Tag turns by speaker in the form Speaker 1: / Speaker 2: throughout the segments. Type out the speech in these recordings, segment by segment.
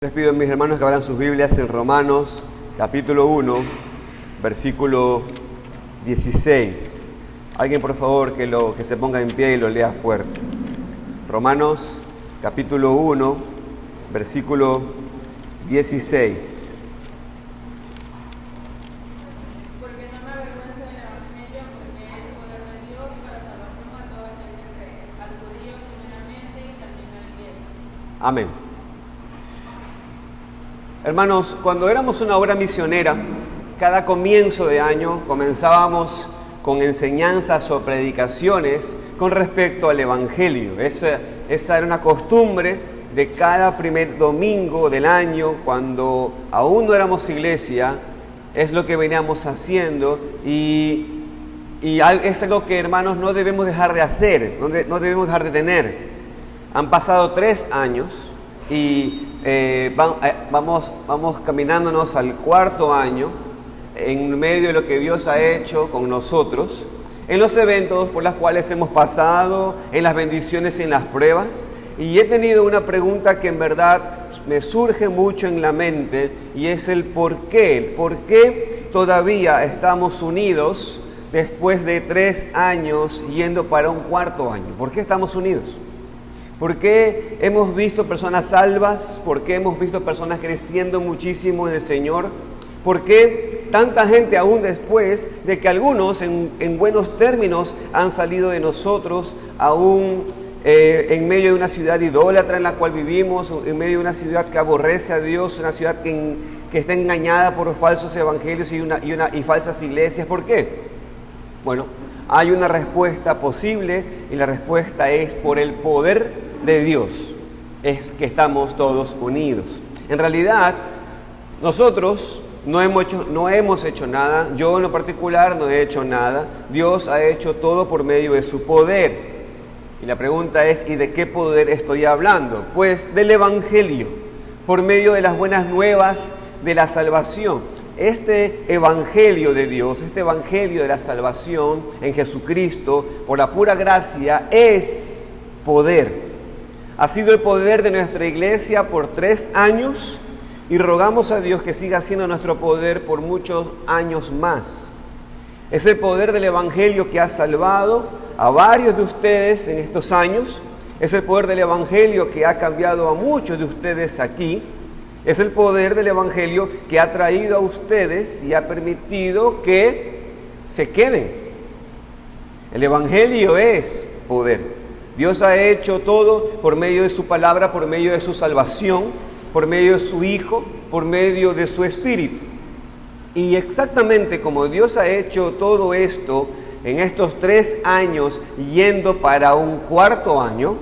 Speaker 1: Les pido a mis hermanos que abran sus Biblias en Romanos, capítulo 1, versículo 16. Alguien, por favor, que se ponga en pie y lo lea fuerte. Romanos, capítulo 1, versículo 16.
Speaker 2: Porque no me avergüenzo del Evangelio, porque es el poder de Dios para salvación a todo aquel que cree, al judío primeramente y también al griego.
Speaker 1: Amén. Hermanos, cuando éramos una obra misionera, cada comienzo de año comenzábamos con enseñanzas o predicaciones con respecto al Evangelio. Esa era una costumbre de cada primer domingo del año, cuando aún no éramos iglesia, es lo que veníamos haciendo y es algo que, hermanos, no debemos dejar de hacer, no debemos dejar de tener. Han pasado 3 años y vamos caminándonos al 4.º año en medio de lo que Dios ha hecho con nosotros, en los eventos por los cuales hemos pasado, en las bendiciones y en las pruebas. Y he tenido una pregunta que en verdad me surge mucho en la mente, y es el por qué. El por qué todavía estamos unidos después de 3 años yendo para un 4.º año. ¿Por qué estamos unidos? ¿Por qué hemos visto personas salvas? ¿Por qué hemos visto personas creciendo muchísimo en el Señor? ¿Por qué tanta gente aún después de que algunos en buenos términos han salido de nosotros, aún en medio de una ciudad idólatra en la cual vivimos, en medio de una ciudad que aborrece a Dios, una ciudad que está engañada por falsos evangelios y falsas iglesias? ¿Por qué? Bueno, hay una respuesta posible y la respuesta es por el poder de Dios. Es que estamos todos unidos. En realidad, nosotros no hemos hecho nada. Yo en lo particular no he hecho nada. Dios ha hecho todo por medio de su poder. Y la pregunta es, ¿y de qué poder estoy hablando? Pues del Evangelio, por medio de las buenas nuevas de la salvación. Este Evangelio de Dios, este Evangelio de la salvación en Jesucristo, por la pura gracia, es poder. Ha sido el poder de nuestra iglesia por 3 años y rogamos a Dios que siga siendo nuestro poder por muchos años más. Es el poder del Evangelio que ha salvado a varios de ustedes en estos años. Es el poder del Evangelio que ha cambiado a muchos de ustedes aquí. Es el poder del Evangelio que ha traído a ustedes y ha permitido que se queden. El Evangelio es poder. Dios ha hecho todo por medio de su palabra, por medio de su salvación, por medio de su Hijo, por medio de su Espíritu. Y exactamente como Dios ha hecho todo esto en estos 3 años yendo para un 4.º año,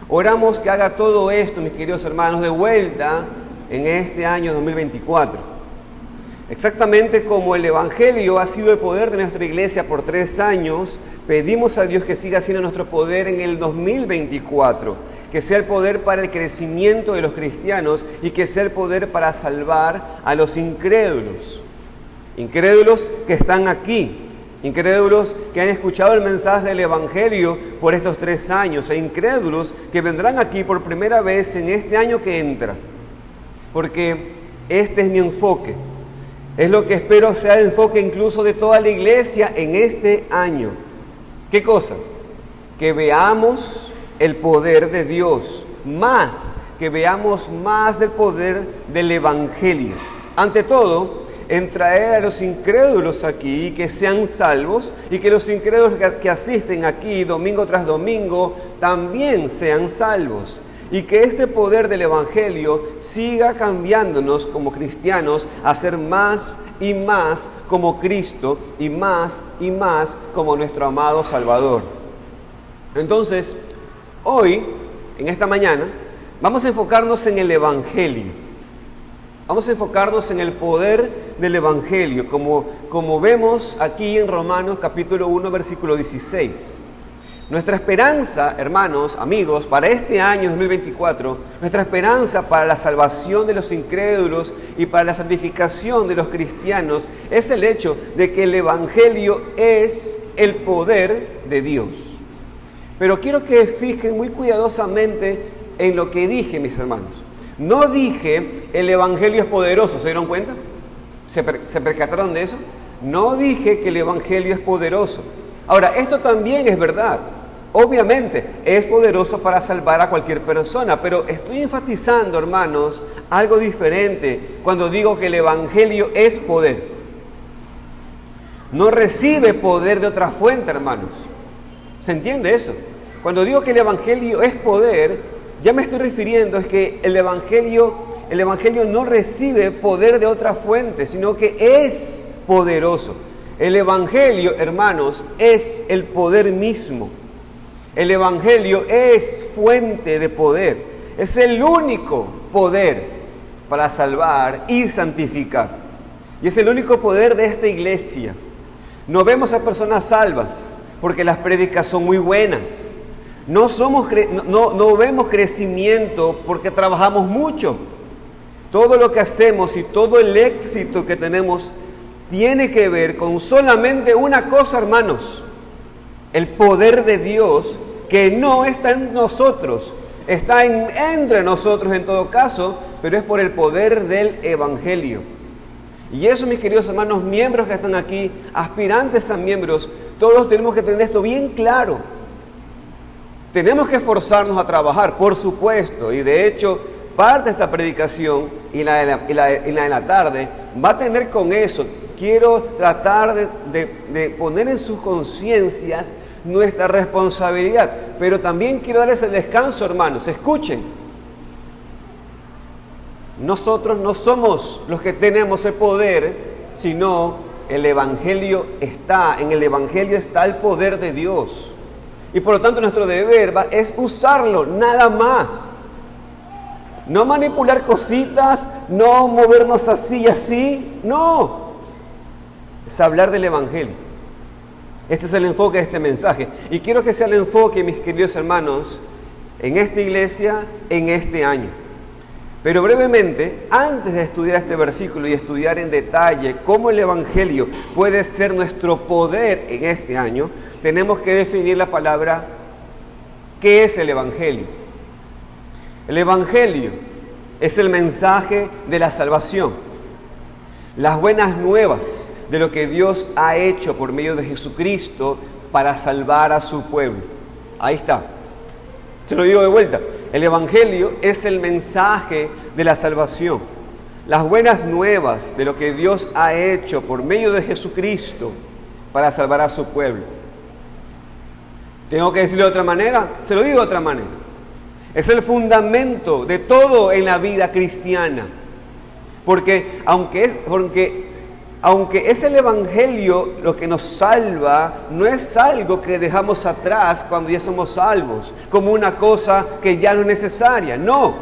Speaker 1: oramos que haga todo esto, mis queridos hermanos, de vuelta en este año 2024. Exactamente como el Evangelio ha sido el poder de nuestra iglesia por 3 años, pedimos a Dios que siga siendo nuestro poder en el 2024, que sea el poder para el crecimiento de los cristianos y que sea el poder para salvar a los incrédulos. Incrédulos que están aquí, incrédulos que han escuchado el mensaje del Evangelio por estos 3 años, e incrédulos que vendrán aquí por primera vez en este año que entra. Porque este es mi enfoque. Es lo que espero sea el enfoque incluso de toda la iglesia en este año. ¿Qué cosa? Que veamos el poder de Dios, que veamos más del poder del Evangelio. Ante todo, en traer a los incrédulos aquí y que sean salvos, y que los incrédulos que asisten aquí domingo tras domingo también sean salvos. Y que este poder del Evangelio siga cambiándonos como cristianos a ser más y más como Cristo y más como nuestro amado Salvador. Entonces, hoy, en esta mañana, vamos a enfocarnos en el Evangelio. Vamos a enfocarnos en el poder del Evangelio, como vemos aquí en Romanos capítulo 1, versículo 16. Nuestra esperanza, hermanos, amigos, para este año 2024, nuestra esperanza para la salvación de los incrédulos y para la santificación de los cristianos es el hecho de que el Evangelio es el poder de Dios. Pero quiero que fijen muy cuidadosamente en lo que dije, mis hermanos. No dije el Evangelio es poderoso, ¿se dieron cuenta? ¿Se percataron de eso? No dije que el Evangelio es poderoso. Ahora, esto también es verdad. Obviamente, es poderoso para salvar a cualquier persona, pero estoy enfatizando, hermanos, algo diferente cuando digo que el Evangelio es poder. No recibe poder de otra fuente, hermanos. ¿Se entiende eso? Cuando digo que el Evangelio es poder, ya me estoy refiriendo es que el Evangelio no recibe poder de otra fuente, sino que es poderoso. El Evangelio, hermanos, es el poder mismo. El Evangelio es fuente de poder. Es el único poder para salvar y santificar. Y es el único poder de esta iglesia. No vemos a personas salvas porque las prédicas son muy buenas. No vemos crecimiento porque trabajamos mucho. Todo lo que hacemos y todo el éxito que tenemos tiene que ver con solamente una cosa, hermanos: el poder de Dios, que no está en nosotros, está entre nosotros en todo caso, pero es por el poder del Evangelio. Y eso, mis queridos hermanos, miembros que están aquí, aspirantes a miembros, todos tenemos que tener esto bien claro. Tenemos que esforzarnos a trabajar, por supuesto, y de hecho, parte de esta predicación y la de la tarde va a tener con eso. Quiero tratar de poner en sus conciencias nuestra responsabilidad, pero también quiero darles el descanso, hermanos. Escuchen, nosotros no somos los que tenemos el poder, sino el Evangelio en el Evangelio está el poder de Dios, y por lo tanto nuestro deber es usarlo, nada más. No manipular cositas, no movernos así y así, no, es hablar del Evangelio. Este es el enfoque de este mensaje. Y quiero que sea el enfoque, mis queridos hermanos, en esta iglesia, en este año. Pero brevemente, antes de estudiar este versículo y estudiar en detalle cómo el Evangelio puede ser nuestro poder en este año, tenemos que definir la palabra, ¿qué es el Evangelio? El Evangelio es el mensaje de la salvación, las buenas nuevas de lo que Dios ha hecho por medio de Jesucristo para salvar a su pueblo. Ahí está. Se lo digo de vuelta. El Evangelio es el mensaje de la salvación, las buenas nuevas de lo que Dios ha hecho por medio de Jesucristo para salvar a su pueblo. ¿Tengo que decirlo de otra manera? Se lo digo de otra manera. Es el fundamento de todo en la vida cristiana. Porque aunque es el Evangelio lo que nos salva, no es algo que dejamos atrás cuando ya somos salvos, como una cosa que ya no es necesaria. No,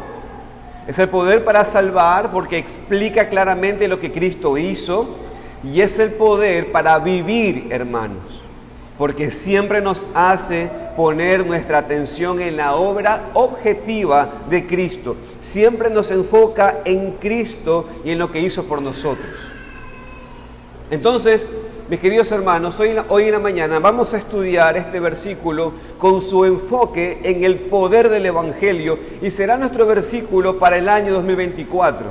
Speaker 1: es el poder para salvar porque explica claramente lo que Cristo hizo, y es el poder para vivir, hermanos, porque siempre nos hace poner nuestra atención en la obra objetiva de Cristo. Siempre nos enfoca en Cristo y en lo que hizo por nosotros. Entonces, mis queridos hermanos, hoy en la mañana vamos a estudiar este versículo con su enfoque en el poder del Evangelio, y será nuestro versículo para el año 2024.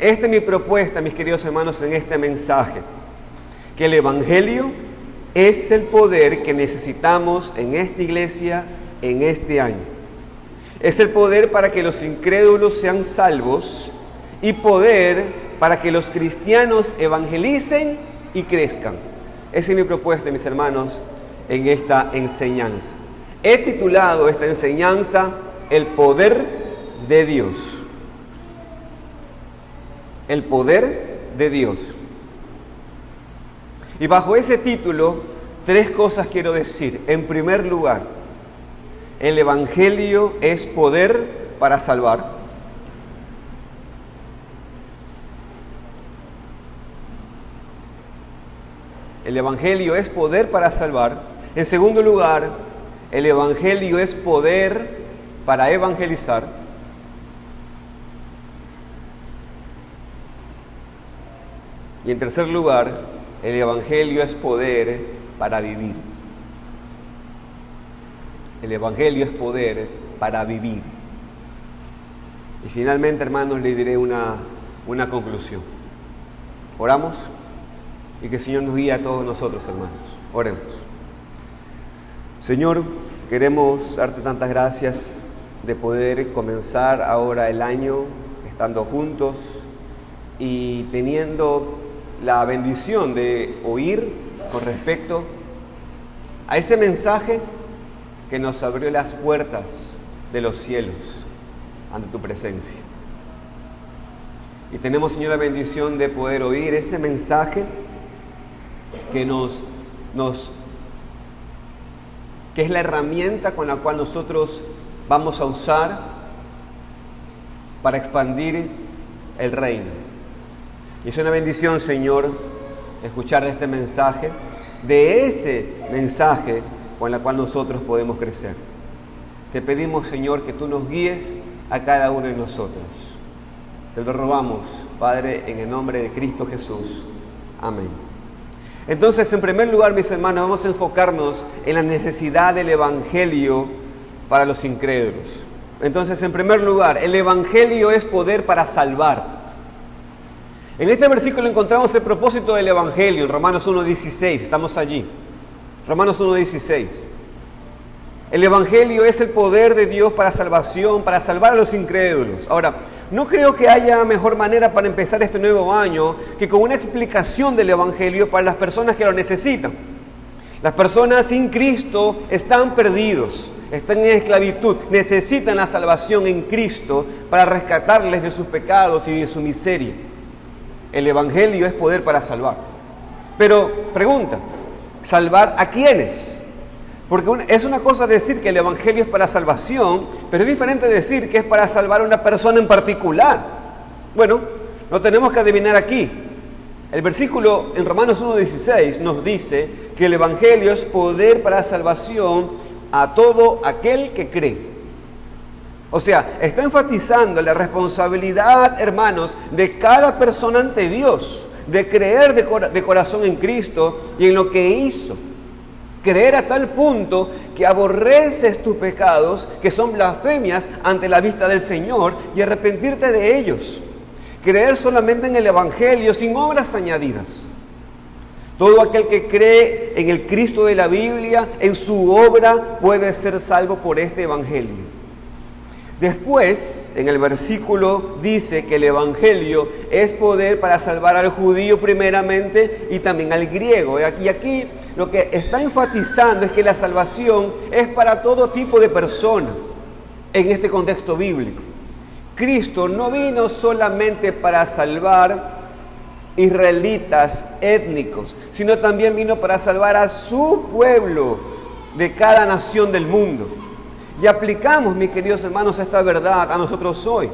Speaker 1: Esta es mi propuesta, mis queridos hermanos, en este mensaje: que el Evangelio es el poder que necesitamos en esta iglesia en este año. Es el poder para que los incrédulos sean salvos y poder para que los cristianos evangelicen y crezcan. Esa es mi propuesta, mis hermanos, en esta enseñanza. He titulado esta enseñanza El poder de Dios. El poder de Dios. Y bajo ese título, 3 cosas quiero decir. En primer lugar, el Evangelio es poder para salvar. El Evangelio es poder para salvar. En segundo lugar, el Evangelio es poder para evangelizar. Y en tercer lugar, el Evangelio es poder para vivir. El Evangelio es poder para vivir. Y finalmente, hermanos, le diré una conclusión. Oramos y que el Señor nos guíe a todos nosotros, hermanos. Oremos. Señor, queremos darte tantas gracias de poder comenzar ahora el año estando juntos y teniendo la bendición de oír con respecto a ese mensaje que nos abrió las puertas de los cielos ante tu presencia. Y tenemos, Señor, la bendición de poder oír ese mensaje que que es la herramienta con la cual nosotros vamos a usar para expandir el reino. Y es una bendición, Señor, escuchar este mensaje, de ese mensaje con el cual nosotros podemos crecer. Te pedimos, Señor, que tú nos guíes a cada uno de nosotros. Te lo rogamos, Padre, en el nombre de Cristo Jesús. Amén. Entonces, en primer lugar, mis hermanos, vamos a enfocarnos en la necesidad del Evangelio para los incrédulos. Entonces, en primer lugar, el Evangelio es poder para salvar. En este versículo encontramos el propósito del Evangelio, en Romanos 1:16, estamos allí. Romanos 1:16. El Evangelio es el poder de Dios para salvación, para salvar a los incrédulos. Ahora, no creo que haya mejor manera para empezar este nuevo año que con una explicación del Evangelio para las personas que lo necesitan. Las personas sin Cristo están perdidos, están en esclavitud, necesitan la salvación en Cristo para rescatarles de sus pecados y de su miseria. El Evangelio es poder para salvar. Pero, pregunta, ¿salvar a quiénes? Porque es una cosa decir que el Evangelio es para salvación, pero es diferente decir que es para salvar a una persona en particular. Bueno, lo tenemos que adivinar aquí. El versículo en Romanos 1:16 nos dice que el Evangelio es poder para salvación a todo aquel que cree. O sea, está enfatizando la responsabilidad, hermanos, de cada persona ante Dios, de creer de corazón en Cristo y en lo que hizo. Creer a tal punto que aborreces tus pecados, que son blasfemias ante la vista del Señor, y arrepentirte de ellos. Creer solamente en el Evangelio, sin obras añadidas. Todo aquel que cree en el Cristo de la Biblia, en su obra, puede ser salvo por este Evangelio. Después, en el versículo dice que el Evangelio es poder para salvar al judío primeramente y también al griego. Y aquí lo que está enfatizando es que la salvación es para todo tipo de persona en este contexto bíblico. Cristo no vino solamente para salvar israelitas étnicos, sino también vino para salvar a su pueblo de cada nación del mundo. Y aplicamos, mis queridos hermanos, esta verdad a nosotros hoy.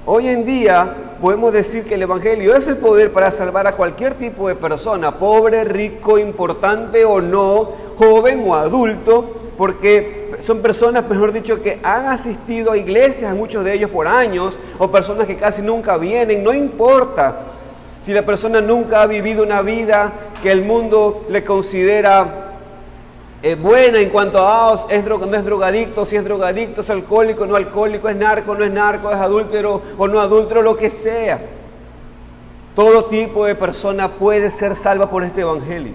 Speaker 1: Hoy en día podemos decir que el Evangelio es el poder para salvar a cualquier tipo de persona, pobre, rico, importante o no, joven o adulto, porque son personas, mejor dicho, que han asistido a iglesias, muchos de ellos por años, o personas que casi nunca vienen, no importa si la persona nunca ha vivido una vida que el mundo le considera buena en cuanto a no es drogadicto, si es drogadicto, es alcohólico, no alcohólico, es narco, es adúltero o no adúltero, lo que sea. Todo tipo de persona puede ser salva por este Evangelio.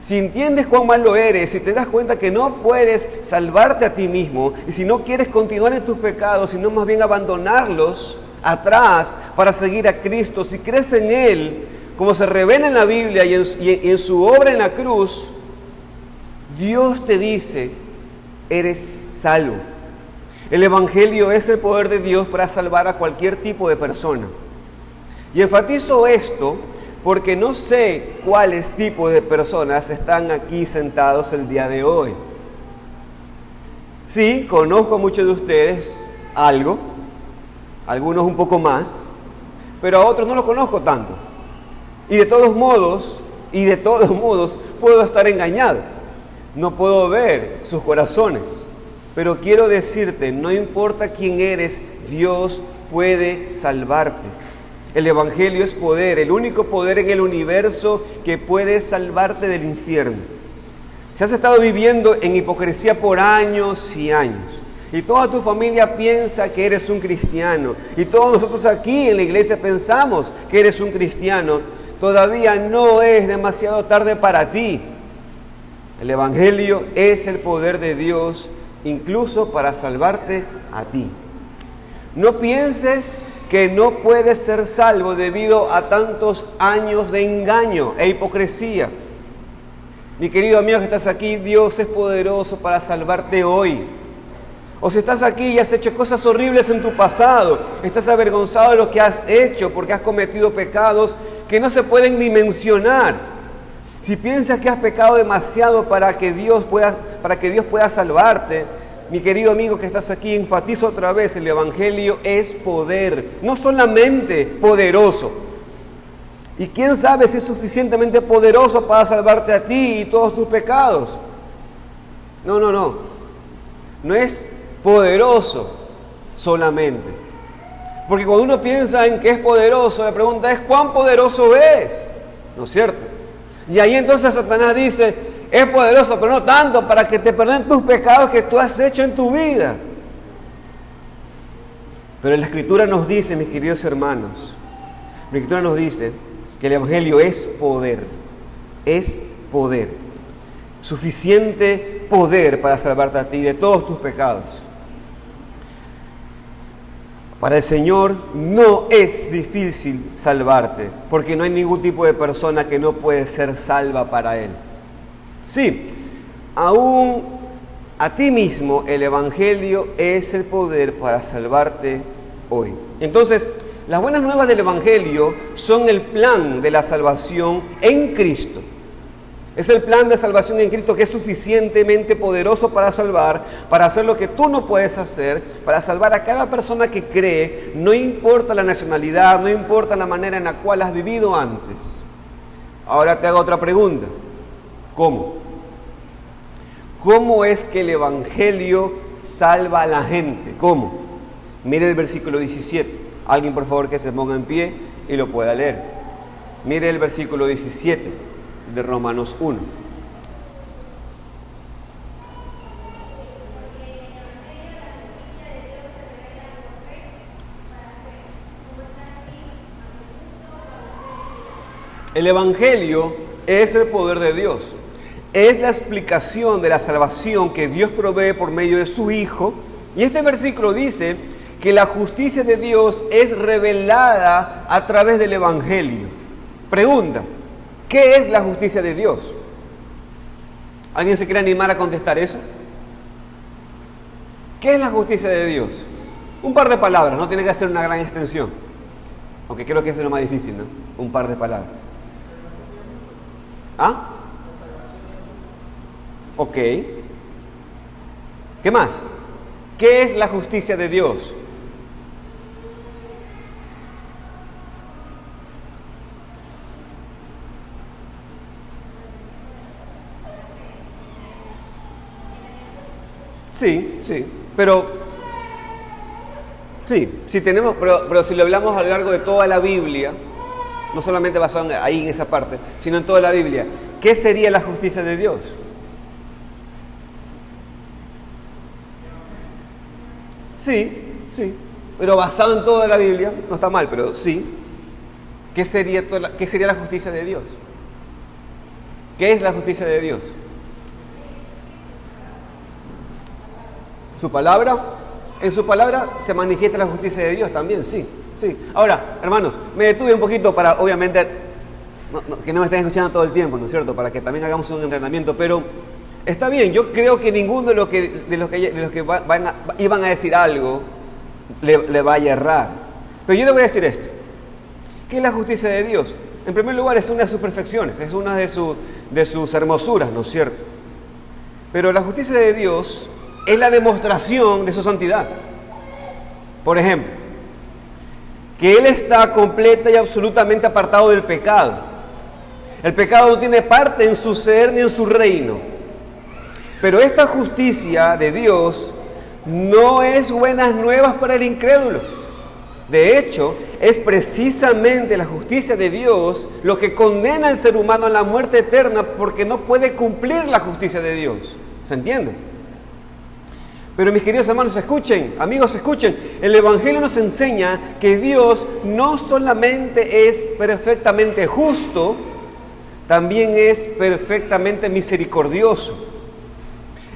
Speaker 1: Si entiendes cuán malo eres, si te das cuenta que no puedes salvarte a ti mismo, y si no quieres continuar en tus pecados, sino más bien abandonarlos atrás para seguir a Cristo, si crees en Él, como se revela en la Biblia y en su obra en la cruz, Dios te dice, eres salvo. El Evangelio es el poder de Dios para salvar a cualquier tipo de persona. Y enfatizo esto porque no sé cuáles tipos de personas están aquí sentados el día de hoy. Sí, conozco a muchos de ustedes algo, algunos un poco más, pero a otros no los conozco tanto. Y de todos modos, puedo estar engañado. No puedo ver sus corazones, pero quiero decirte, no importa quién eres, Dios puede salvarte. El Evangelio es poder, el único poder en el universo que puede salvarte del infierno. Si has estado viviendo en hipocresía por años y años, y toda tu familia piensa que eres un cristiano, y todos nosotros aquí en la iglesia pensamos que eres un cristiano, todavía no es demasiado tarde para ti. El Evangelio es el poder de Dios, incluso para salvarte a ti. No pienses que no puedes ser salvo debido a tantos años de engaño e hipocresía. Mi querido amigo que estás aquí, Dios es poderoso para salvarte hoy. O si estás aquí y has hecho cosas horribles en tu pasado, estás avergonzado de lo que has hecho porque has cometido pecados que no se pueden dimensionar. Si piensas que has pecado demasiado para que Dios pueda salvarte, mi querido amigo que estás aquí, enfatizo otra vez, el Evangelio es poder, no solamente poderoso. Y quién sabe si es suficientemente poderoso para salvarte a ti y todos tus pecados. No es poderoso solamente. Porque cuando uno piensa en que es poderoso, la pregunta es ¿cuán poderoso es? ¿No es cierto? Y ahí entonces Satanás dice, es poderoso, pero no tanto para que te perdonen tus pecados que tú has hecho en tu vida. Pero la Escritura nos dice, mis queridos hermanos, la Escritura nos dice que el Evangelio es poder, suficiente poder para salvarte a ti de todos tus pecados. Para el Señor no es difícil salvarte, porque no hay ningún tipo de persona que no puede ser salva para Él. Sí, aún a ti mismo el Evangelio es el poder para salvarte hoy. Entonces, las buenas nuevas del Evangelio son el plan de la salvación en Cristo. Es el plan de salvación en Cristo que es suficientemente poderoso para salvar, para hacer lo que tú no puedes hacer, para salvar a cada persona que cree, no importa la nacionalidad, no importa la manera en la cual has vivido antes. Ahora te hago otra pregunta. ¿Cómo? ¿Cómo es que el Evangelio salva a la gente? ¿Cómo? Mire el versículo 17. Alguien por favor que se ponga en pie y lo pueda leer. Mire el versículo 17. De Romanos 1. El Evangelio es el poder de Dios. Es la explicación de la salvación que Dios provee por medio de su Hijo. Y este versículo dice que la justicia de Dios es revelada a través del Evangelio. Pregunta. ¿Qué es la justicia de Dios? ¿Alguien se quiere animar a contestar eso? ¿Qué es la justicia de Dios? Un par de palabras, no tiene que ser una gran extensión. Aunque creo que eso es lo más difícil, ¿no? Un par de palabras. ¿Ah? Ok. ¿Qué más? ¿Qué es la justicia de Dios? Sí, pero si tenemos, pero si lo hablamos a lo largo de toda la Biblia, no solamente basado ahí en esa parte, sino en toda la Biblia, ¿qué sería la justicia de Dios? Sí, pero basado en toda la Biblia, no está mal, pero sí. ¿Qué sería la justicia de Dios? ¿Qué es la justicia de Dios? ¿Su palabra? En su palabra se manifiesta la justicia de Dios también, sí. Ahora, hermanos, me detuve un poquito para, obviamente, que no me estén escuchando todo el tiempo, ¿no es cierto? Para que también hagamos un entrenamiento, pero está bien, yo creo que ninguno de los que iban a decir algo le vaya a errar. Pero yo le voy a decir esto. ¿Qué es la justicia de Dios? En primer lugar, es una de sus perfecciones, es una de sus hermosuras, ¿no es cierto? Pero la justicia de Dios es la demostración de su santidad. Por ejemplo, que Él está completa y absolutamente apartado del pecado. El pecado no tiene parte en su ser ni en su reino. Pero esta justicia de Dios no es buenas nuevas para el incrédulo. De hecho, es precisamente la justicia de Dios lo que condena al ser humano a la muerte eterna porque no puede cumplir la justicia de Dios. ¿Se entiende? Pero mis queridos hermanos, escuchen, amigos, escuchen. El Evangelio nos enseña que Dios no solamente es perfectamente justo, también es perfectamente misericordioso.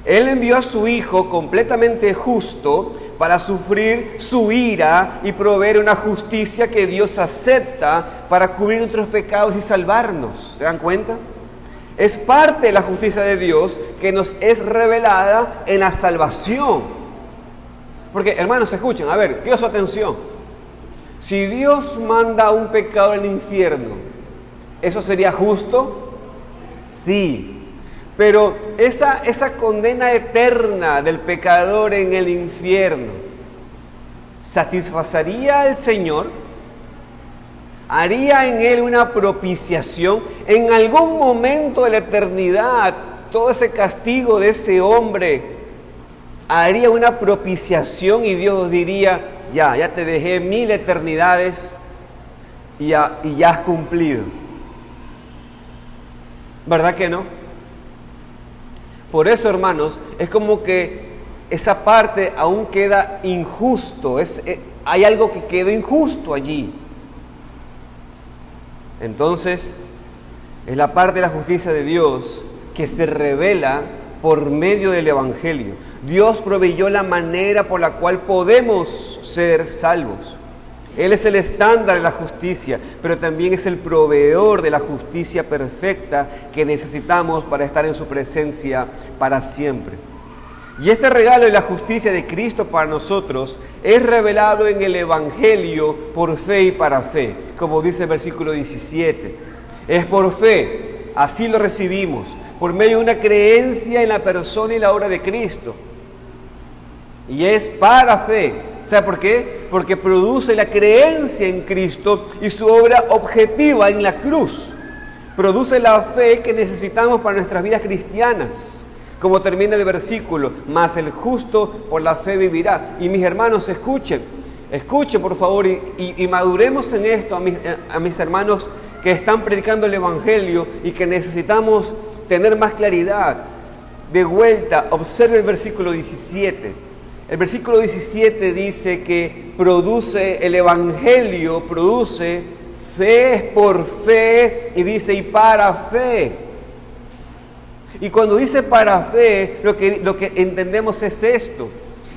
Speaker 1: Él envió a su Hijo completamente justo para sufrir su ira y proveer una justicia que Dios acepta para cubrir nuestros pecados y salvarnos. ¿Se dan cuenta? Es parte de la justicia de Dios que nos es revelada en la salvación. Porque, hermanos, escuchen, a ver, quiero su atención. Si Dios manda a un pecador al infierno, ¿eso sería justo? Sí. Pero esa condena eterna del pecador en el infierno, ¿satisfacería al Señor? ¿Haría en Él una propiciación? En algún momento de la eternidad, todo ese castigo de ese hombre, ¿haría una propiciación y Dios diría, ya te dejé 1000 eternidades y ya has cumplido? ¿Verdad que no? Por eso, hermanos, es como que esa parte aún queda injusto. Hay algo que quedó injusto allí. Entonces, es la parte de la justicia de Dios que se revela por medio del Evangelio. Dios proveyó la manera por la cual podemos ser salvos. Él es el estándar de la justicia, pero también es el proveedor de la justicia perfecta que necesitamos para estar en su presencia para siempre. Y este regalo de la justicia de Cristo para nosotros es revelado en el Evangelio por fe y para fe, como dice el versículo 17. Es por fe, así lo recibimos, por medio de una creencia en la persona y la obra de Cristo. Y es para fe. ¿Sabe por qué? Porque produce la creencia en Cristo y su obra objetiva en la cruz. Produce la fe que necesitamos para nuestras vidas cristianas. Como termina el versículo, mas el justo por la fe vivirá. Y mis hermanos, escuchen por favor y maduremos en esto a mis hermanos que están predicando el Evangelio y que necesitamos tener más claridad. De vuelta, observe el versículo 17. El versículo 17 dice que el Evangelio produce fe por fe y dice y para fe. Y cuando dice para fe, lo que entendemos es esto,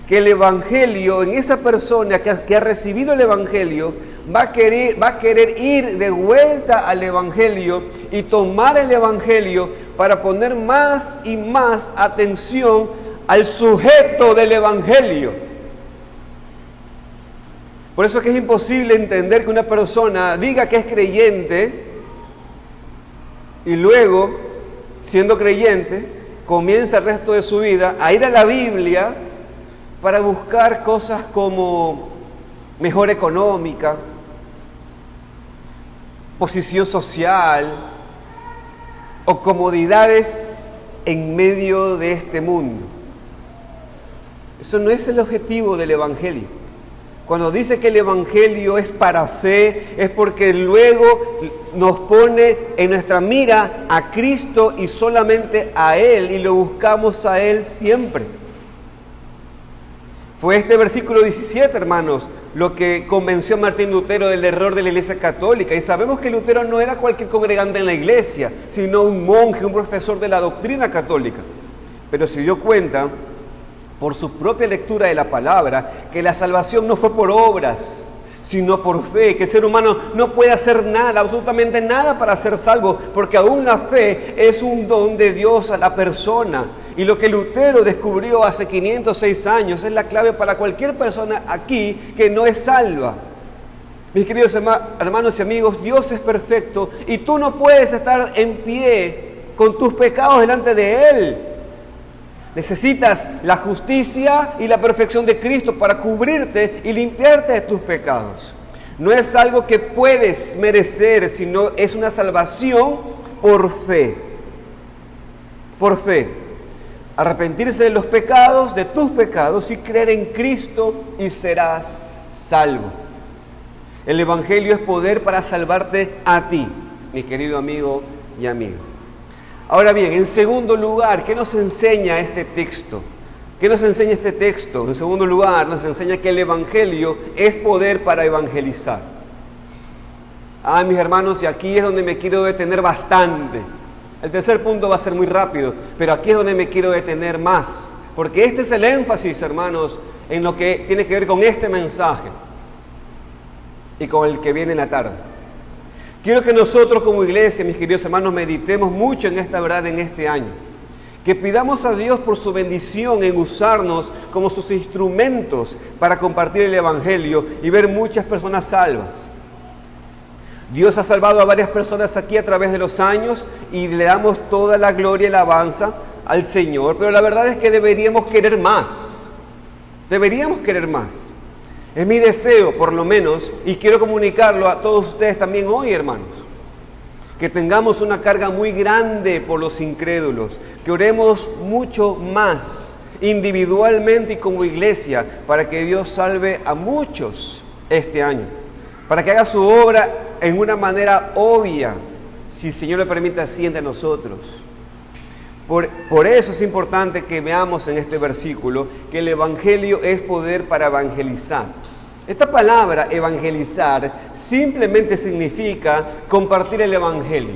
Speaker 1: que el Evangelio, en esa persona que ha recibido el Evangelio, va a querer ir de vuelta al Evangelio y tomar el Evangelio para poner más y más atención al sujeto del Evangelio. Por eso es que es imposible entender que una persona diga que es creyente y luego, siendo creyente, comienza el resto de su vida a ir a la Biblia para buscar cosas como mejor económica, posición social o comodidades en medio de este mundo. Eso no es el objetivo del Evangelio. Cuando dice que el Evangelio es para fe, es porque luego nos pone en nuestra mira a Cristo y solamente a Él, y lo buscamos a Él siempre. Fue este versículo 17, hermanos, lo que convenció a Martín Lutero del error de la Iglesia Católica. Y sabemos que Lutero no era cualquier congregante en la Iglesia, sino un monje, un profesor de la doctrina católica. Pero se dio cuenta, por su propia lectura de la palabra, que la salvación no fue por obras, sino por fe, que el ser humano no puede hacer nada, absolutamente nada para ser salvo, porque aún la fe es un don de Dios a la persona. Y lo que Lutero descubrió hace 506 años es la clave para cualquier persona aquí que no es salva. Mis queridos hermanos y amigos, Dios es perfecto y tú no puedes estar en pie con tus pecados delante de Él. Necesitas la justicia y la perfección de Cristo para cubrirte y limpiarte de tus pecados. No es algo que puedes merecer, sino es una salvación por fe. Por fe. Arrepentirse de los pecados, de tus pecados, y creer en Cristo y serás salvo. El Evangelio es poder para salvarte a ti, mi querido amigo y amigo. Ahora bien, en segundo lugar, ¿qué nos enseña este texto? ¿Qué nos enseña este texto? En segundo lugar, nos enseña que el Evangelio es poder para evangelizar. Mis hermanos, y aquí es donde me quiero detener bastante. El tercer punto va a ser muy rápido, pero aquí es donde me quiero detener más. Porque este es el énfasis, hermanos, en lo que tiene que ver con este mensaje y con el que viene en la tarde. Quiero que nosotros como iglesia, mis queridos hermanos, meditemos mucho en esta verdad en este año. Que pidamos a Dios por su bendición en usarnos como sus instrumentos para compartir el Evangelio y ver muchas personas salvas. Dios ha salvado a varias personas aquí a través de los años y le damos toda la gloria y la alabanza al Señor, pero la verdad es que deberíamos querer más. Deberíamos querer más. Es mi deseo, por lo menos, y quiero comunicarlo a todos ustedes también hoy, hermanos, que tengamos una carga muy grande por los incrédulos, que oremos mucho más individualmente y como iglesia para que Dios salve a muchos este año, para que haga su obra en una manera obvia, si el Señor le permite así entre nosotros. Por eso es importante que veamos en este versículo que el Evangelio es poder para evangelizar. Esta palabra evangelizar simplemente significa compartir el Evangelio.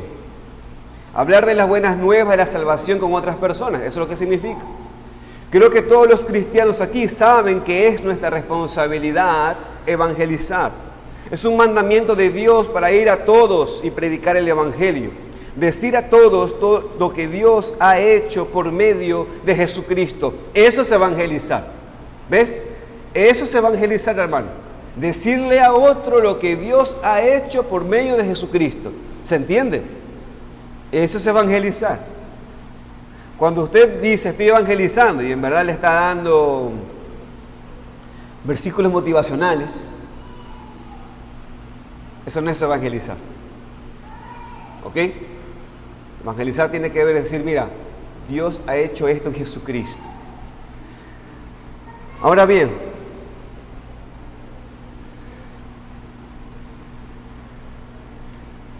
Speaker 1: Hablar de las buenas nuevas de la salvación con otras personas, eso es lo que significa. Creo que todos los cristianos aquí saben que es nuestra responsabilidad evangelizar. Es un mandamiento de Dios para ir a todos y predicar el Evangelio. Decir a todos todo lo que Dios ha hecho por medio de Jesucristo. Eso es evangelizar. ¿Ves? Eso es evangelizar, hermano. Decirle a otro lo que Dios ha hecho por medio de Jesucristo. ¿Se entiende? Eso es evangelizar. Cuando usted dice estoy evangelizando y en verdad le está dando versículos motivacionales, eso no es evangelizar. ¿Ok? Evangelizar tiene que ver decir, mira, Dios ha hecho esto en Jesucristo. Ahora bien,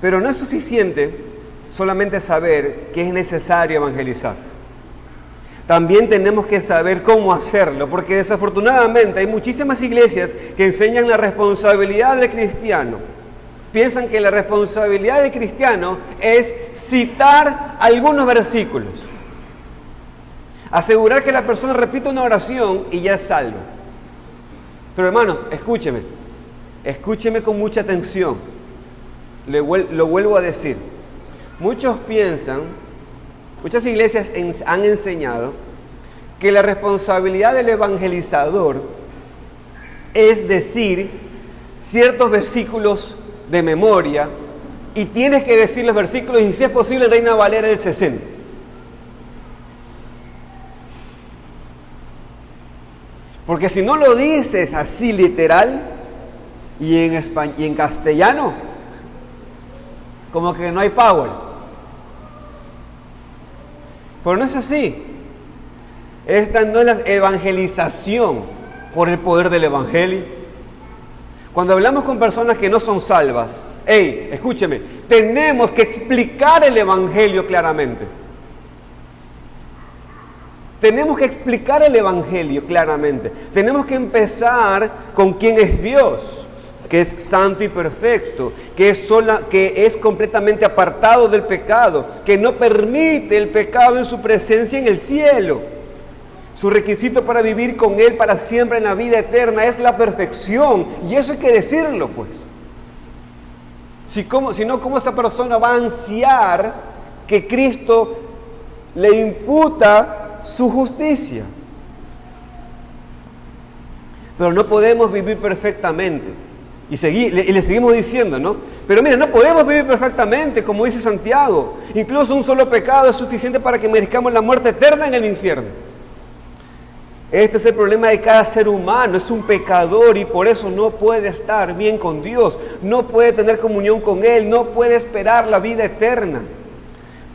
Speaker 1: pero no es suficiente solamente saber que es necesario evangelizar. También tenemos que saber cómo hacerlo, porque desafortunadamente hay muchísimas iglesias que enseñan la responsabilidad del cristiano. Piensan que la responsabilidad del cristiano es citar algunos versículos, asegurar que la persona repita una oración y ya es salvo. Pero hermano, escúcheme con mucha atención. Lo vuelvo a decir. Muchos piensan, muchas iglesias han enseñado que la responsabilidad del evangelizador es decir ciertos versículos de memoria y tienes que decir los versículos y si es posible Reina Valera el 60. Porque si no lo dices así literal y en castellano, como que no hay power. Pero no es así. Esta no es la evangelización por el poder del Evangelio. Cuando hablamos con personas que no son salvas, escúcheme, tenemos que explicar el Evangelio claramente. Tenemos que explicar el Evangelio claramente. Tenemos que empezar con quién es Dios, que es santo y perfecto, que es completamente apartado del pecado, que no permite el pecado en su presencia en el cielo. Su requisito para vivir con Él para siempre en la vida eterna es la perfección. Y eso hay que decirlo, pues. Si no, ¿cómo esa persona va a ansiar que Cristo le imputa su justicia? Pero no podemos vivir perfectamente. Y le seguimos diciendo, ¿no? Pero mira, no podemos vivir perfectamente, como dice Santiago. Incluso un solo pecado es suficiente para que merezcamos la muerte eterna en el infierno. Este es el problema de cada ser humano, es un pecador y por eso no puede estar bien con Dios, no puede tener comunión con Él, no puede esperar la vida eterna.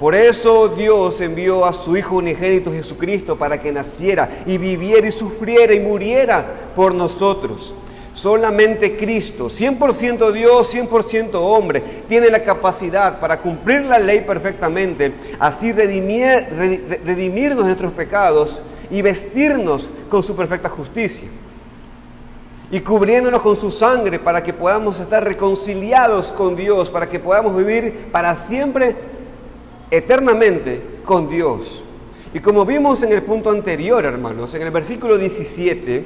Speaker 1: Por eso Dios envió a su Hijo unigénito Jesucristo para que naciera y viviera y sufriera y muriera por nosotros. Solamente Cristo, 100% Dios, 100% hombre, tiene la capacidad para cumplir la ley perfectamente, así redimirnos de nuestros pecados y vestirnos con su perfecta justicia, y cubriéndonos con su sangre para que podamos estar reconciliados con Dios, para que podamos vivir para siempre, eternamente, con Dios. Y como vimos en el punto anterior, hermanos, en el versículo 17,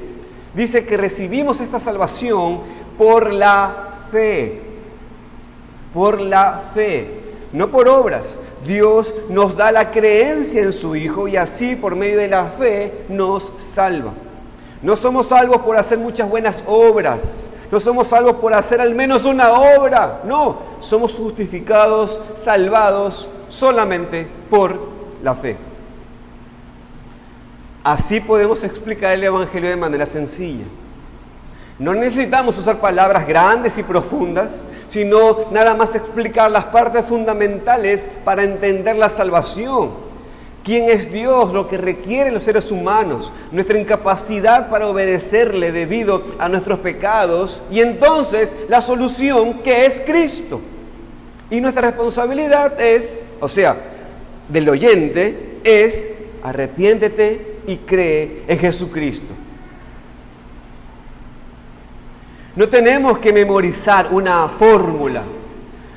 Speaker 1: dice que recibimos esta salvación por la fe. Por la fe, no por obras. Dios nos da la creencia en su Hijo y así por medio de la fe nos salva. No somos salvos por hacer muchas buenas obras, no somos salvos por hacer al menos una obra, no, somos justificados, salvados solamente por la fe. Así podemos explicar el Evangelio de manera sencilla. No necesitamos usar palabras grandes y profundas, sino nada más explicar las partes fundamentales para entender la salvación. ¿Quién es Dios? Lo que requieren los seres humanos, nuestra incapacidad para obedecerle debido a nuestros pecados, y entonces la solución, que es Cristo. Y nuestra responsabilidad es, del oyente, es arrepiéntete y cree en Jesucristo. No tenemos que memorizar una fórmula,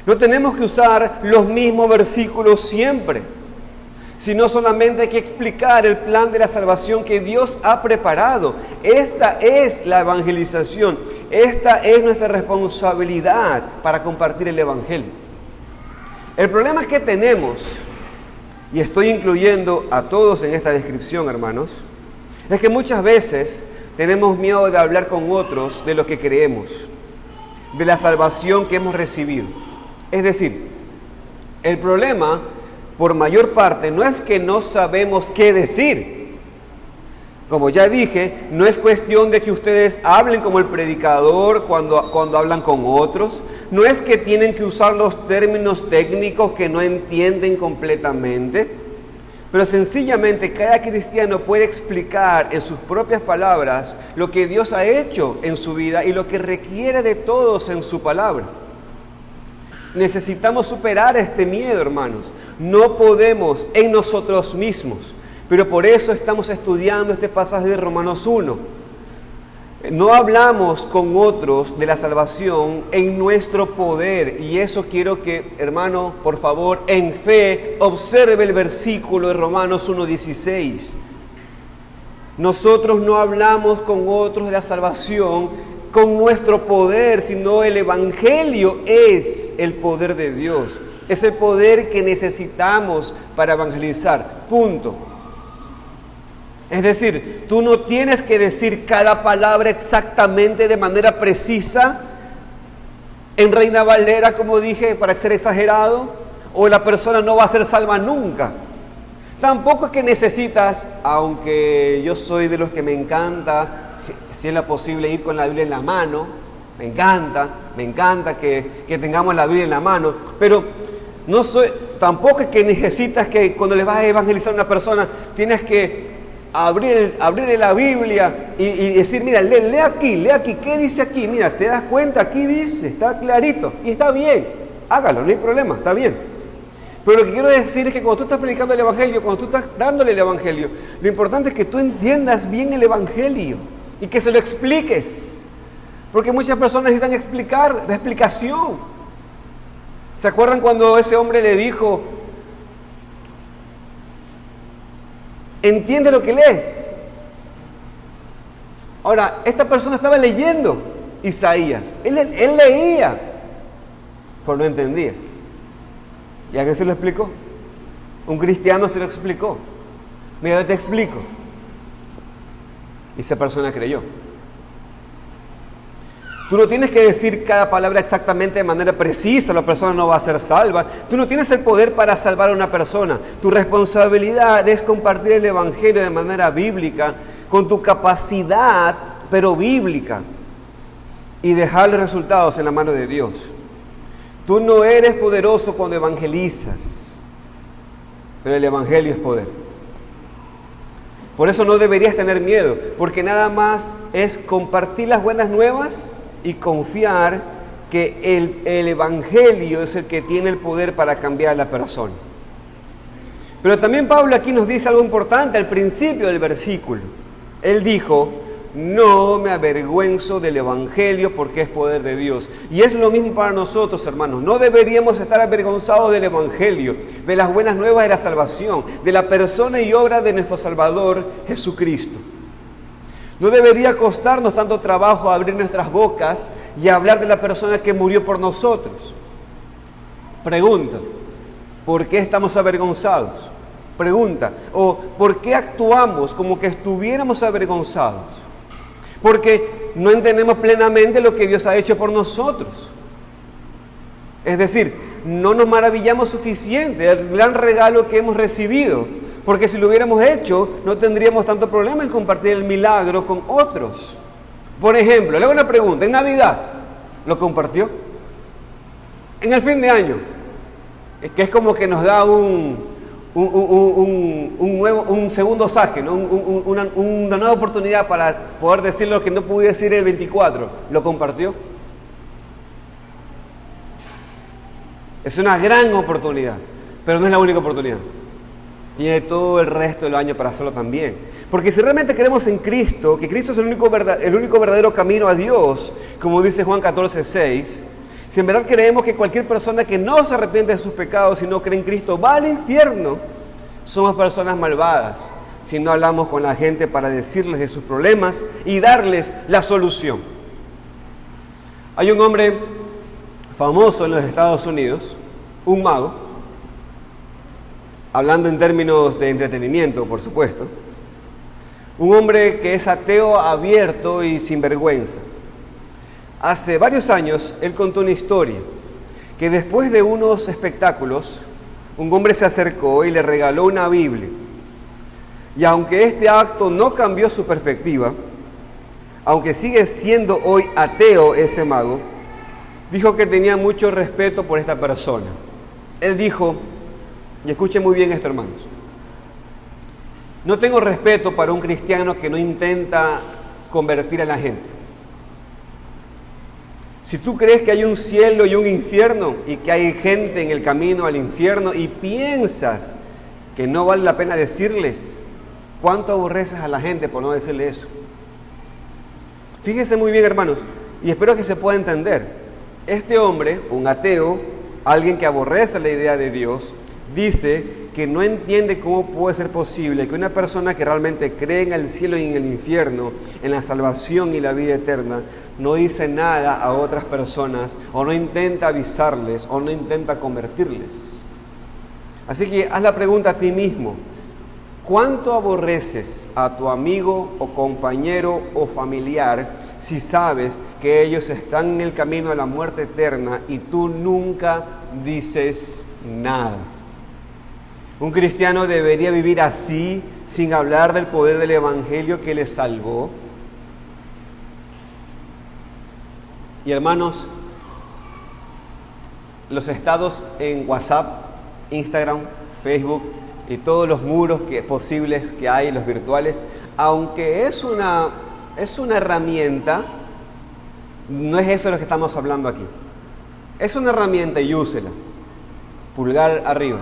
Speaker 1: no tenemos que usar los mismos versículos siempre, sino solamente hay que explicar el plan de la salvación que Dios ha preparado. Esta es la evangelización, esta es nuestra responsabilidad para compartir el Evangelio. El problema que tenemos, y estoy incluyendo a todos en esta descripción, hermanos, es que muchas veces tenemos miedo de hablar con otros de lo que creemos, de la salvación que hemos recibido. Es decir, el problema, por mayor parte, no es que no sabemos qué decir. Como ya dije, no es cuestión de que ustedes hablen como el predicador cuando hablan con otros. No es que tienen que usar los términos técnicos que no entienden completamente. Pero sencillamente cada cristiano puede explicar en sus propias palabras lo que Dios ha hecho en su vida y lo que requiere de todos en su palabra. Necesitamos superar este miedo, hermanos. No podemos en nosotros mismos, pero por eso estamos estudiando este pasaje de Romanos 1. No hablamos con otros de la salvación en nuestro poder, y eso quiero que, hermano, por favor, en fe, observe el versículo de Romanos 1:16. Nosotros no hablamos con otros de la salvación con nuestro poder, sino el Evangelio es el poder de Dios. Es el poder que necesitamos para evangelizar. Punto. Es decir, tú no tienes que decir cada palabra exactamente de manera precisa en Reina Valera, como dije, para ser exagerado, o la persona no va a ser salva nunca. Tampoco es que necesitas, aunque yo soy de los que me encanta, si es posible, ir con la Biblia en la mano, me encanta que tengamos la Biblia en la mano, pero tampoco es que necesitas que cuando le vas a evangelizar a una persona, tienes que abrirle la Biblia y decir, mira, lee aquí, ¿qué dice aquí? Mira, te das cuenta, aquí dice, está clarito, y está bien, hágalo, no hay problema, está bien. Pero lo que quiero decir es que cuando tú estás predicando el Evangelio, cuando tú estás dándole el Evangelio, lo importante es que tú entiendas bien el Evangelio y que se lo expliques, porque muchas personas necesitan explicación. ¿Se acuerdan cuando ese hombre le dijo, entiende lo que lees? Ahora, esta persona estaba leyendo Isaías. Él leía, pero no entendía. ¿Y a qué se lo explicó? Un cristiano se lo explicó. Mira, yo te explico. Y esa persona creyó. Tú no tienes que decir cada palabra exactamente de manera precisa, la persona no va a ser salva. Tú no tienes el poder para salvar a una persona. Tu responsabilidad es compartir el Evangelio de manera bíblica, con tu capacidad, pero bíblica, y dejarle resultados en la mano de Dios. Tú no eres poderoso cuando evangelizas, pero el Evangelio es poder. Por eso no deberías tener miedo, porque nada más es compartir las buenas nuevas y confiar que el Evangelio es el que tiene el poder para cambiar a la persona. Pero también Pablo aquí nos dice algo importante al principio del versículo. Él dijo: no me avergüenzo del Evangelio porque es poder de Dios. Y es lo mismo para nosotros, hermanos. No deberíamos estar avergonzados del Evangelio, de las buenas nuevas de la salvación, de la persona y obra de nuestro Salvador Jesucristo. No debería costarnos tanto trabajo abrir nuestras bocas y hablar de la persona que murió por nosotros. Pregunta: ¿por qué estamos avergonzados? Pregunta: ¿o por qué actuamos como que estuviéramos avergonzados? Porque no entendemos plenamente lo que Dios ha hecho por nosotros. Es decir, no nos maravillamos suficiente del gran regalo que hemos recibido, porque si lo hubiéramos hecho, no tendríamos tanto problema en compartir el milagro con otros. Por ejemplo, le hago una pregunta: en Navidad, ¿lo compartió? En el fin de año, que es como que nos da un segundo saque, ¿no? una nueva oportunidad para poder decir lo que no pude decir el 24. ¿Lo compartió? Es una gran oportunidad, pero no es la única oportunidad. Tiene todo el resto del año para hacerlo también. Porque si realmente creemos en Cristo, que Cristo es el único verdadero camino a Dios, como dice Juan 14:6, si en verdad creemos que cualquier persona que no se arrepiente de sus pecados y no cree en Cristo va al infierno, somos personas malvadas si no hablamos con la gente para decirles de sus problemas y darles la solución. Hay un hombre famoso en los Estados Unidos, un mago, hablando en términos de entretenimiento, por supuesto, un hombre que es ateo abierto y sin vergüenza. Hace varios años, él contó una historia, que después de unos espectáculos, un hombre se acercó y le regaló una Biblia. Y aunque este acto no cambió su perspectiva, aunque sigue siendo hoy ateo ese mago, dijo que tenía mucho respeto por esta persona. Él dijo, y escuchen muy bien esto, hermanos: no tengo respeto para un cristiano que no intenta convertir a la gente. Si tú crees que hay un cielo y un infierno y que hay gente en el camino al infierno y piensas que no vale la pena decirles, ¿cuánto aborreces a la gente por no decirle eso? Fíjense muy bien, hermanos, y espero que se pueda entender. Este hombre, un ateo, alguien que aborrece la idea de Dios, dice que no entiende cómo puede ser posible que una persona que realmente cree en el cielo y en el infierno, en la salvación y la vida eterna, no dice nada a otras personas, o no intenta avisarles, o no intenta convertirles. Así que haz la pregunta a ti mismo: ¿cuánto aborreces a tu amigo o compañero o familiar si sabes que ellos están en el camino a la muerte eterna y tú nunca dices nada? Un cristiano debería vivir así, sin hablar del poder del Evangelio que le salvó. Y hermanos, los estados en WhatsApp, Instagram, Facebook y todos los muros posibles que hay, los virtuales, aunque es una herramienta, no es eso de lo que estamos hablando aquí. Es una herramienta y úsela, pulgar arriba,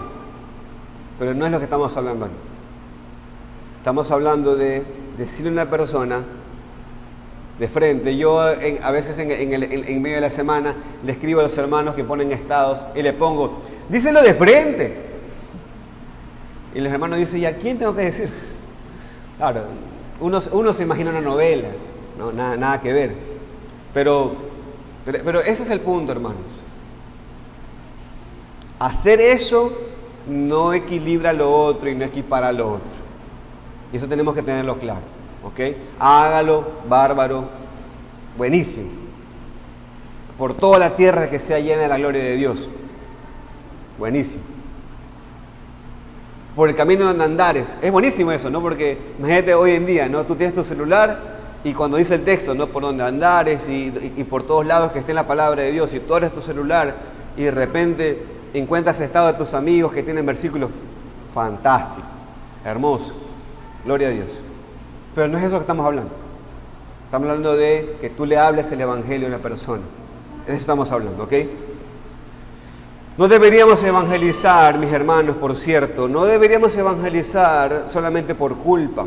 Speaker 1: pero no es lo que estamos hablando aquí. Estamos hablando de decirle a una persona de frente. Yo a veces en medio de la semana le escribo a los hermanos que ponen estados y le pongo: díselo de frente. Y los hermanos dicen: ¿y a quién tengo que decir? Claro, uno se imagina una novela, ¿no? Nada que ver. Pero ese es el punto, hermanos. Hacer eso no equilibra lo otro y no equipara lo otro. Y eso tenemos que tenerlo claro. ¿Ok? Hágalo, bárbaro, buenísimo. Por toda la tierra que sea llena de la gloria de Dios. Buenísimo. Por el camino de andares. Es buenísimo eso, ¿no? Porque imagínate hoy en día, ¿no? Tú tienes tu celular y cuando dice el texto, ¿no? Por donde andares y por todos lados que esté la palabra de Dios, y tú abres tu celular y de repente encuentras estado de tus amigos que tienen versículos. Fantástico, hermoso, gloria a Dios. Pero no es eso que estamos hablando. Estamos hablando de que tú le hables el Evangelio a una persona. De eso estamos hablando, ¿ok? No deberíamos evangelizar, mis hermanos, por cierto, no deberíamos evangelizar solamente por culpa,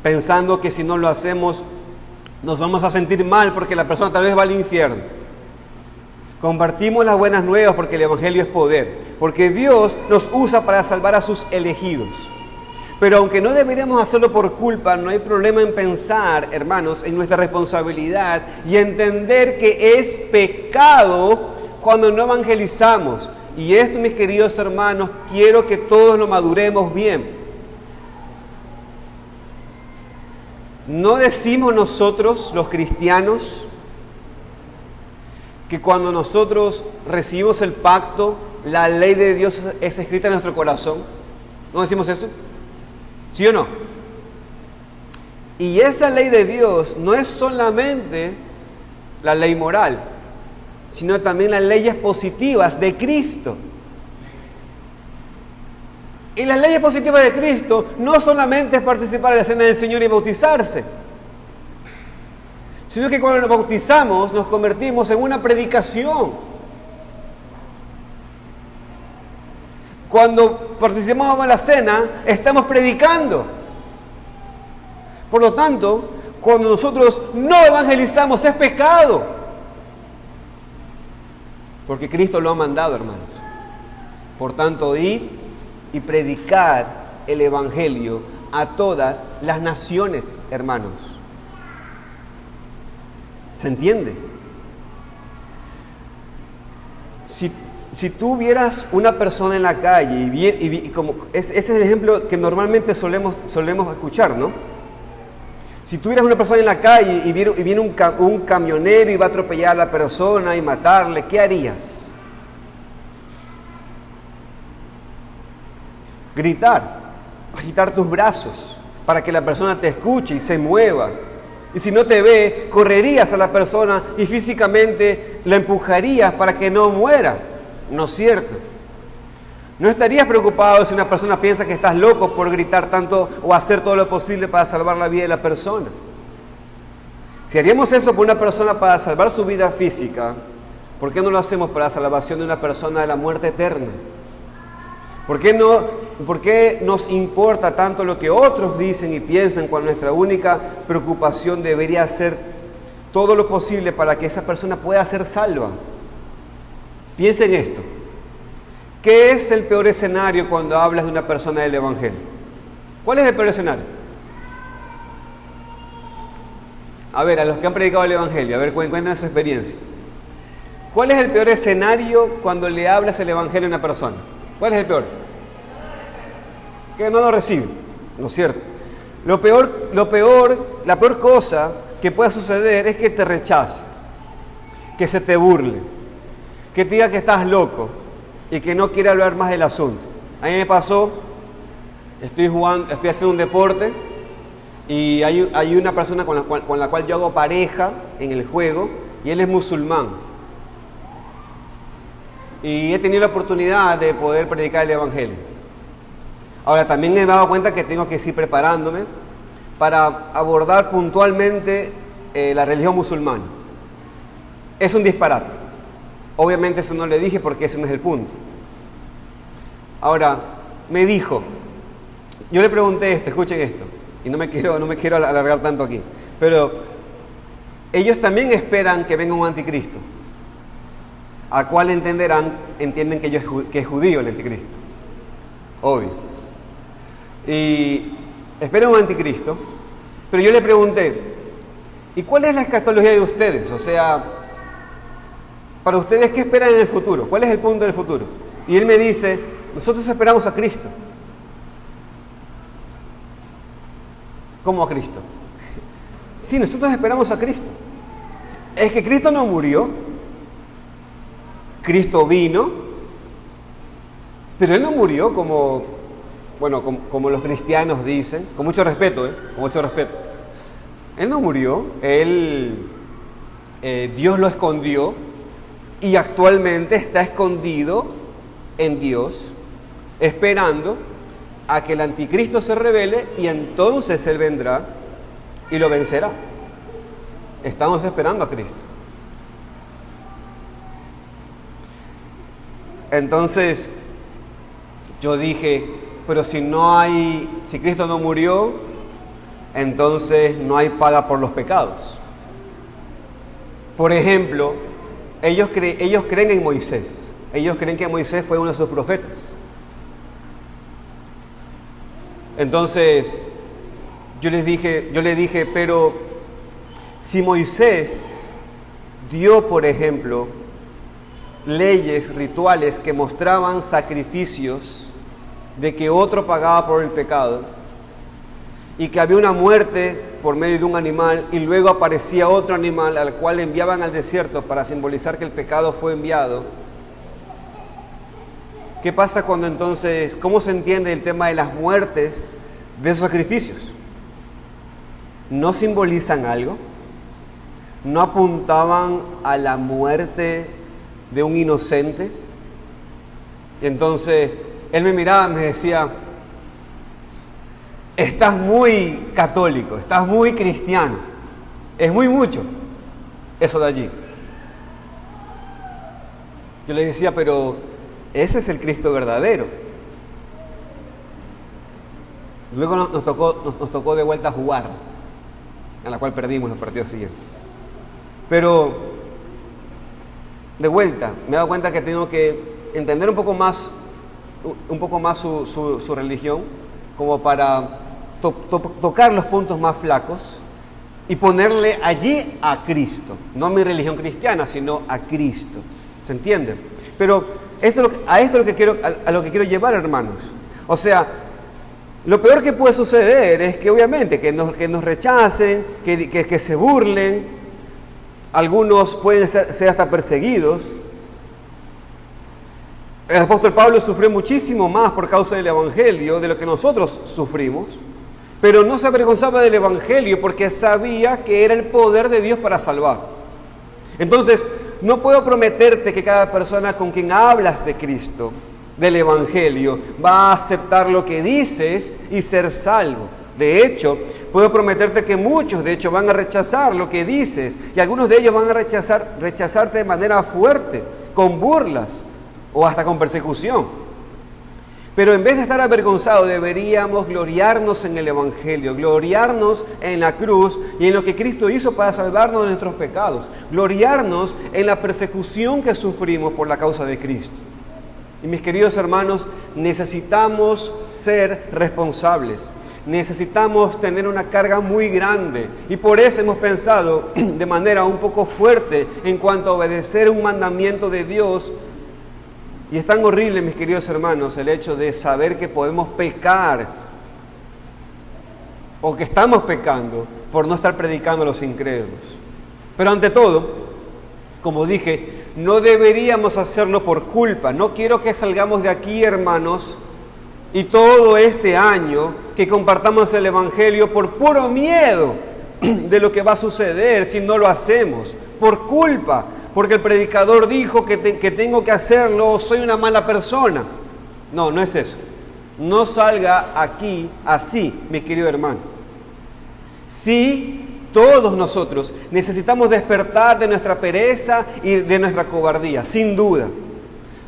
Speaker 1: pensando que si no lo hacemos nos vamos a sentir mal porque la persona tal vez va al infierno. Compartimos las buenas nuevas porque el evangelio es poder, porque Dios nos usa para salvar a sus elegidos. Pero aunque no deberíamos hacerlo por culpa, no hay problema en pensar, hermanos, en nuestra responsabilidad y entender que es pecado cuando no evangelizamos. Y esto, mis queridos hermanos, quiero que todos lo maduremos bien. No decimos nosotros, los cristianos, que cuando nosotros recibimos el pacto, la ley de Dios es escrita en nuestro corazón. ¿No decimos eso? ¿Sí o no? Y esa ley de Dios no es solamente la ley moral, sino también las leyes positivas de Cristo. Y las leyes positivas de Cristo no solamente es participar en la cena del Señor y bautizarse, sino que cuando nos bautizamos nos convertimos en una predicación. Cuando participamos en la cena, estamos predicando. Por lo tanto, cuando nosotros no evangelizamos es pecado. Porque Cristo lo ha mandado, hermanos. Por tanto, id y predicad el evangelio a todas las naciones, hermanos. ¿Se entiende? Si tú vieras una persona en la calle y como ese es el ejemplo que normalmente solemos escuchar, ¿no? Si tú vieras una persona en la calle y viene un camionero y va a atropellar a la persona y matarle, ¿qué harías? Gritar, agitar tus brazos para que la persona te escuche y se mueva. Y si no te ve, correrías a la persona y físicamente la empujarías para que no muera. ¿No es cierto? ¿No estarías preocupado si una persona piensa que estás loco por gritar tanto o hacer todo lo posible para salvar la vida de la persona? Si haríamos eso por una persona para salvar su vida física, ¿por qué no lo hacemos para la salvación de una persona de la muerte eterna? ¿Por qué nos importa tanto lo que otros dicen y piensan cuando nuestra única preocupación debería ser todo lo posible para que esa persona pueda ser salva? Piensen esto. ¿Qué es el peor escenario cuando hablas de una persona del Evangelio? ¿Cuál es el peor escenario? A ver, a los que han predicado el Evangelio, a ver, cuéntanos su experiencia. ¿Cuál es el peor escenario cuando le hablas el Evangelio a una persona? ¿Cuál es el peor? Que no lo recibe, ¿no es cierto? La peor cosa que pueda suceder es que te rechace, que se te burle, que te diga que estás loco y que no quiere hablar más del asunto. A mí me pasó, estoy haciendo un deporte y hay una persona con la cual yo hago pareja en el juego y él es musulmán. Y he tenido la oportunidad de poder predicar el Evangelio. Ahora, también me he dado cuenta que tengo que seguir preparándome para abordar puntualmente la religión musulmana. Es un disparate. Obviamente eso no le dije porque ese no es el punto. Ahora, me dijo, yo le pregunté escuchen esto, y no me quiero alargar tanto aquí, pero ellos también esperan que venga un anticristo, a cual entienden que es judío el anticristo, obvio, y esperan un anticristo, pero yo le pregunté, ¿y cuál es la escatología de ustedes? O sea, para ustedes, ¿qué esperan en el futuro? ¿Cuál es el punto del futuro? Y él me dice, nosotros esperamos a Cristo. ¿Cómo a Cristo? Sí, nosotros esperamos a Cristo. Es que Cristo no murió. Cristo vino, pero Él no murió como los cristianos dicen, con mucho respeto, con mucho respeto. Él no murió, Dios lo escondió y actualmente está escondido en Dios, esperando a que el anticristo se revele y entonces Él vendrá y lo vencerá. Estamos esperando a Cristo. Entonces yo dije, pero si Cristo no murió, entonces no hay paga por los pecados. Por ejemplo, ellos creen en Moisés. Ellos creen que Moisés fue uno de sus profetas. Entonces yo les dije, pero si Moisés dio, por ejemplo, leyes, rituales que mostraban sacrificios de que otro pagaba por el pecado y que había una muerte por medio de un animal y luego aparecía otro animal al cual enviaban al desierto para simbolizar que el pecado fue enviado, ¿qué pasa cuando entonces, cómo se entiende el tema de las muertes de esos sacrificios? ¿No simbolizan algo? ¿No apuntaban a la muerte de un inocente? Y entonces él me miraba y me decía, estás muy católico, estás muy cristiano, es muy mucho eso de allí. Yo le decía, pero ese es el Cristo verdadero. Luego nos tocó de vuelta jugar, en la cual perdimos los partidos siguientes. Pero de vuelta me he dado cuenta que tengo que entender un poco más su religión, como para tocar los puntos más flacos y ponerle allí a Cristo, no mi religión cristiana, sino a Cristo. ¿Se entiende? Pero esto es lo que quiero llevar, hermanos. O sea, lo peor que puede suceder es que obviamente que nos rechacen, que se burlen. Algunos pueden ser hasta perseguidos. El apóstol Pablo sufrió muchísimo más por causa del Evangelio de lo que nosotros sufrimos, pero no se avergonzaba del Evangelio porque sabía que era el poder de Dios para salvar. Entonces, no puedo prometerte que cada persona con quien hablas de Cristo, del Evangelio, va a aceptar lo que dices y ser salvo. De hecho, puedo prometerte que muchos, de hecho, van a rechazar lo que dices y algunos de ellos van a rechazarte de manera fuerte, con burlas o hasta con persecución. Pero en vez de estar avergonzados, deberíamos gloriarnos en el Evangelio, gloriarnos en la cruz y en lo que Cristo hizo para salvarnos de nuestros pecados, gloriarnos en la persecución que sufrimos por la causa de Cristo. Y mis queridos hermanos, necesitamos ser responsables, necesitamos tener una carga muy grande y por eso hemos pensado de manera un poco fuerte en cuanto a obedecer un mandamiento de Dios. Y es tan horrible, mis queridos hermanos, el hecho de saber que podemos pecar o que estamos pecando por no estar predicando a los incrédulos. Pero ante todo, como dije, no deberíamos hacerlo por culpa. No quiero que salgamos de aquí, hermanos, y todo este año que compartamos el Evangelio por puro miedo de lo que va a suceder si no lo hacemos, por culpa. Porque el predicador dijo que tengo que hacerlo, soy una mala persona. No, no es eso. No salga aquí así, mi querido hermano. Sí, todos nosotros necesitamos despertar de nuestra pereza y de nuestra cobardía, sin duda.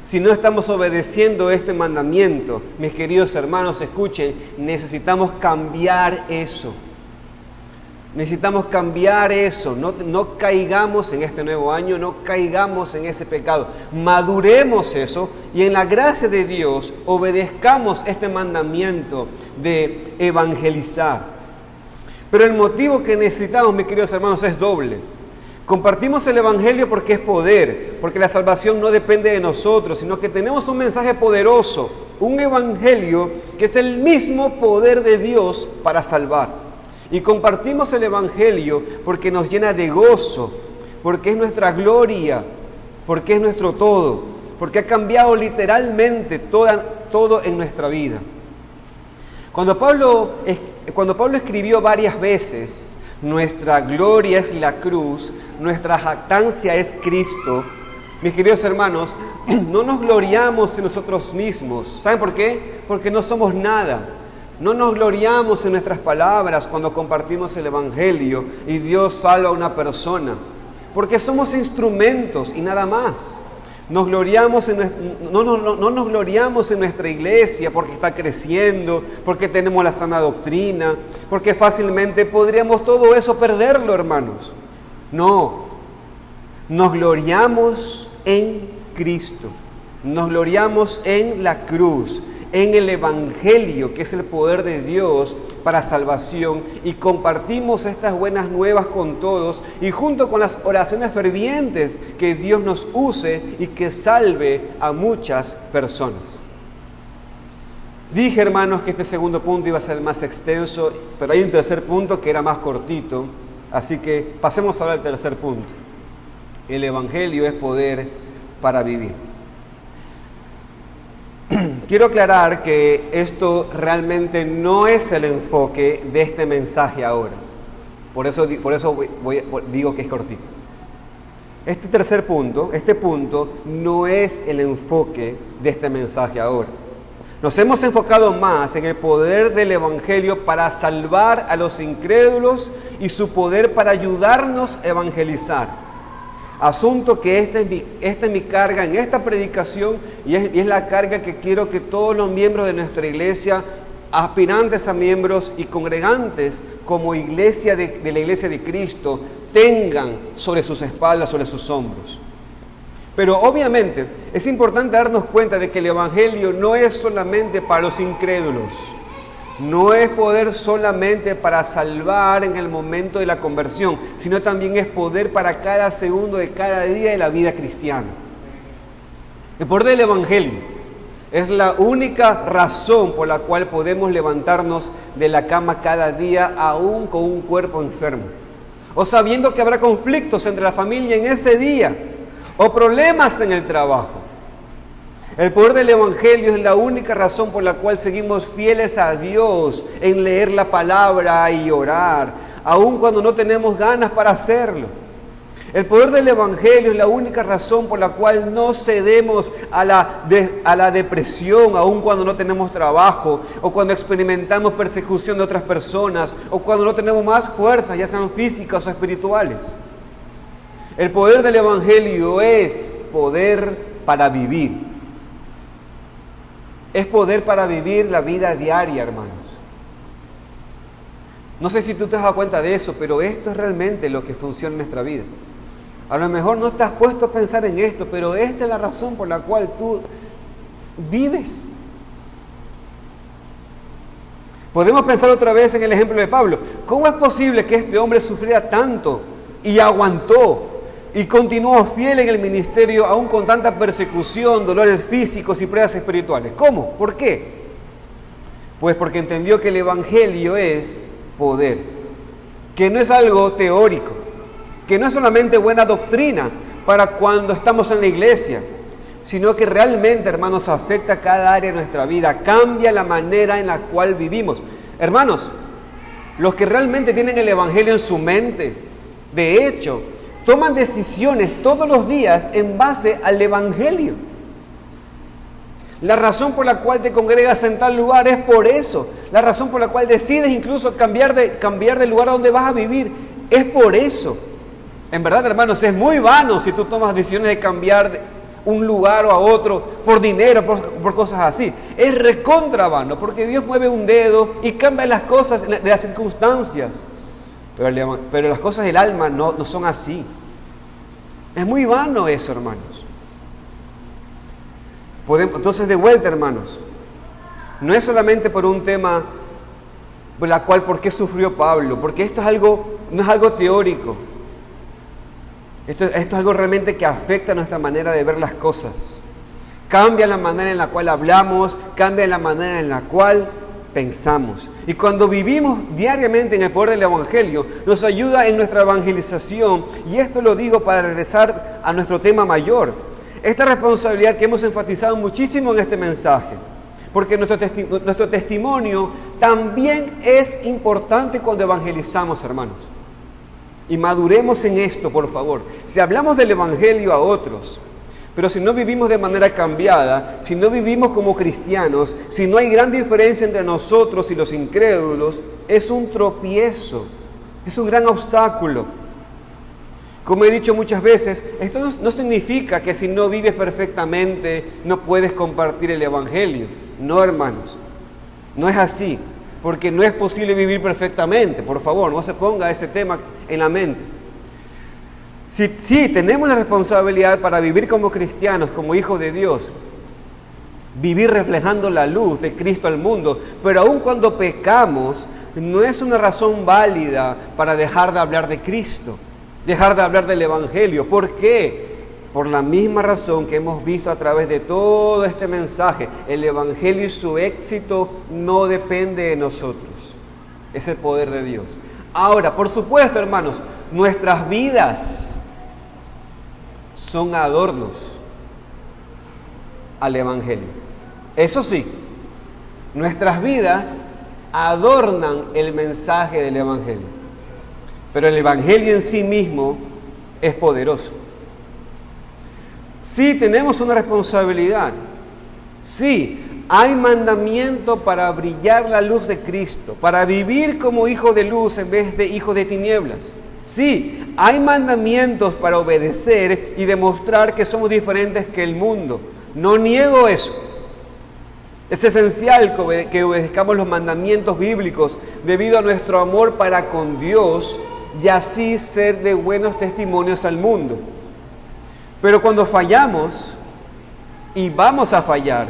Speaker 1: Si no estamos obedeciendo este mandamiento, mis queridos hermanos, escuchen, necesitamos cambiar eso. Necesitamos cambiar eso, no caigamos en este nuevo año, no caigamos en ese pecado, maduremos eso y en la gracia de Dios obedezcamos este mandamiento de evangelizar. Pero el motivo que necesitamos, mis queridos hermanos, es doble. Compartimos el Evangelio porque es poder, porque la salvación no depende de nosotros, sino que tenemos un mensaje poderoso, un Evangelio que es el mismo poder de Dios para salvar. Y compartimos el Evangelio porque nos llena de gozo, porque es nuestra gloria, porque es nuestro todo, porque ha cambiado literalmente todo en nuestra vida. Cuando Pablo escribió varias veces, nuestra gloria es la cruz, nuestra jactancia es Cristo, mis queridos hermanos, no nos gloriamos en nosotros mismos. ¿Saben por qué? Porque no somos nada. No nos gloriamos en nuestras palabras cuando compartimos el Evangelio y Dios salva a una persona, porque somos instrumentos y nada más. no nos gloriamos en nuestra iglesia porque está creciendo, porque tenemos la sana doctrina, porque fácilmente podríamos todo eso perderlo, hermanos. No, nos gloriamos en Cristo, nos gloriamos en la cruz, en el Evangelio, que es el poder de Dios para salvación, y compartimos estas buenas nuevas con todos, y junto con las oraciones fervientes, que Dios nos use y que salve a muchas personas. Dije, hermanos, que este segundo punto iba a ser más extenso, pero hay un tercer punto que era más cortito, así que pasemos ahora al tercer punto. El Evangelio es poder para vivir. Quiero aclarar que esto realmente no es el enfoque de este mensaje ahora. Por eso digo que es cortito. Este tercer punto, este punto no es el enfoque de este mensaje ahora. Nos hemos enfocado más en el poder del Evangelio para salvar a los incrédulos y su poder para ayudarnos a evangelizar. Asunto que esta es mi carga en esta predicación y es la carga que quiero que todos los miembros de nuestra iglesia, aspirantes a miembros y congregantes como iglesia de la iglesia de Cristo, tengan sobre sus espaldas, sobre sus hombros. Pero obviamente es importante darnos cuenta de que el Evangelio no es solamente para los incrédulos. No es poder solamente para salvar en el momento de la conversión, sino también es poder para cada segundo de cada día de la vida cristiana. El poder del Evangelio es la única razón por la cual podemos levantarnos de la cama cada día, aún con un cuerpo enfermo, o sabiendo que habrá conflictos entre la familia en ese día, o problemas en el trabajo. El poder del Evangelio es la única razón por la cual seguimos fieles a Dios en leer la palabra y orar, aun cuando no tenemos ganas para hacerlo. El poder del Evangelio es la única razón por la cual no cedemos a la depresión, aun cuando no tenemos trabajo, o cuando experimentamos persecución de otras personas, o cuando no tenemos más fuerzas, ya sean físicas o espirituales. El poder del Evangelio es poder para vivir. Es poder para vivir la vida diaria, hermanos. No sé si tú te has dado cuenta de eso, pero esto es realmente lo que funciona en nuestra vida. A lo mejor no estás puesto a pensar en esto, pero esta es la razón por la cual tú vives. Podemos pensar otra vez en el ejemplo de Pablo. ¿Cómo es posible que este hombre sufriera tanto y aguantó y continuó fiel en el ministerio aún con tanta persecución, dolores físicos y pruebas espirituales? ¿Cómo? ¿Por qué? Pues porque entendió que el Evangelio es poder, que no es algo teórico, que no es solamente buena doctrina para cuando estamos en la iglesia, sino que realmente, hermanos, afecta cada área de nuestra vida, cambia la manera en la cual vivimos. Hermanos, los que realmente tienen el Evangelio en su mente, de hecho, toman decisiones todos los días en base al Evangelio. La razón por la cual te congregas en tal lugar es por eso. La razón por la cual decides incluso cambiar de lugar a donde vas a vivir es por eso. En verdad, hermanos, es muy vano si tú tomas decisiones de cambiar de un lugar o a otro por dinero, por cosas así. Es recontra vano, porque Dios mueve un dedo y cambia las cosas de las circunstancias. Pero las cosas del alma no son así. Es muy vano eso, hermanos. Entonces, de vuelta, hermanos, no es solamente por un tema por qué sufrió Pablo, porque esto no es algo teórico. Esto es algo realmente que afecta nuestra manera de ver las cosas. Cambia la manera en la cual hablamos, cambia la manera en la cual pensamos. Y cuando vivimos diariamente en el poder del Evangelio, nos ayuda en nuestra evangelización. Y esto lo digo para regresar a nuestro tema mayor. Esta responsabilidad que hemos enfatizado muchísimo en este mensaje. Porque nuestro testimonio también es importante cuando evangelizamos, hermanos. Y maduremos en esto, por favor. Si hablamos del Evangelio a otros, pero si no vivimos de manera cambiada, si no vivimos como cristianos, si no hay gran diferencia entre nosotros y los incrédulos, es un tropiezo, es un gran obstáculo. Como he dicho muchas veces, esto no significa que si no vives perfectamente no puedes compartir el Evangelio. No, hermanos, no es así, porque no es posible vivir perfectamente. Por favor, no se ponga ese tema en la mente. Sí, tenemos la responsabilidad para vivir como cristianos, como hijos de Dios, vivir reflejando la luz de Cristo al mundo, pero aun cuando pecamos, no es una razón válida para dejar de hablar de Cristo, dejar de hablar del Evangelio. ¿Por qué? Por la misma razón que hemos visto a través de todo este mensaje. El Evangelio y su éxito no depende de nosotros, es el poder de Dios. Ahora, por supuesto, hermanos, nuestras vidas son adornos al Evangelio. Eso sí, nuestras vidas adornan el mensaje del Evangelio, pero el Evangelio en sí mismo es poderoso. Sí, tenemos una responsabilidad. Sí, hay mandamiento para brillar la luz de Cristo, para vivir como hijo de luz en vez de hijo de tinieblas. Sí, hay mandamientos para obedecer y demostrar que somos diferentes que el mundo. No niego eso. Es esencial que obedezcamos los mandamientos bíblicos debido a nuestro amor para con Dios y así ser de buenos testimonios al mundo. Pero cuando fallamos, y vamos a fallar,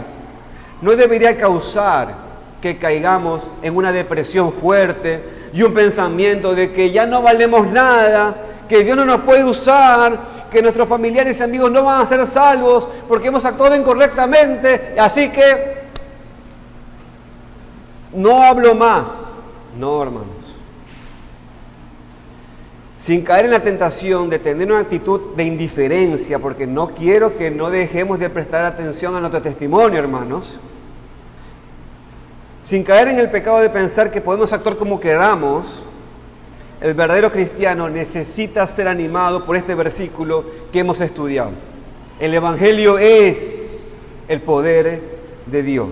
Speaker 1: no debería causar que caigamos en una depresión fuerte y un pensamiento de que ya no valemos nada, que Dios no nos puede usar, que nuestros familiares y amigos no van a ser salvos porque hemos actuado incorrectamente, así que no hablo más. No, hermanos. Sin caer en la tentación de tener una actitud de indiferencia, porque no quiero que no dejemos de prestar atención a nuestro testimonio, hermanos. Sin caer en el pecado de pensar que podemos actuar como queramos, el verdadero cristiano necesita ser animado por este versículo que hemos estudiado. El Evangelio es el poder de Dios.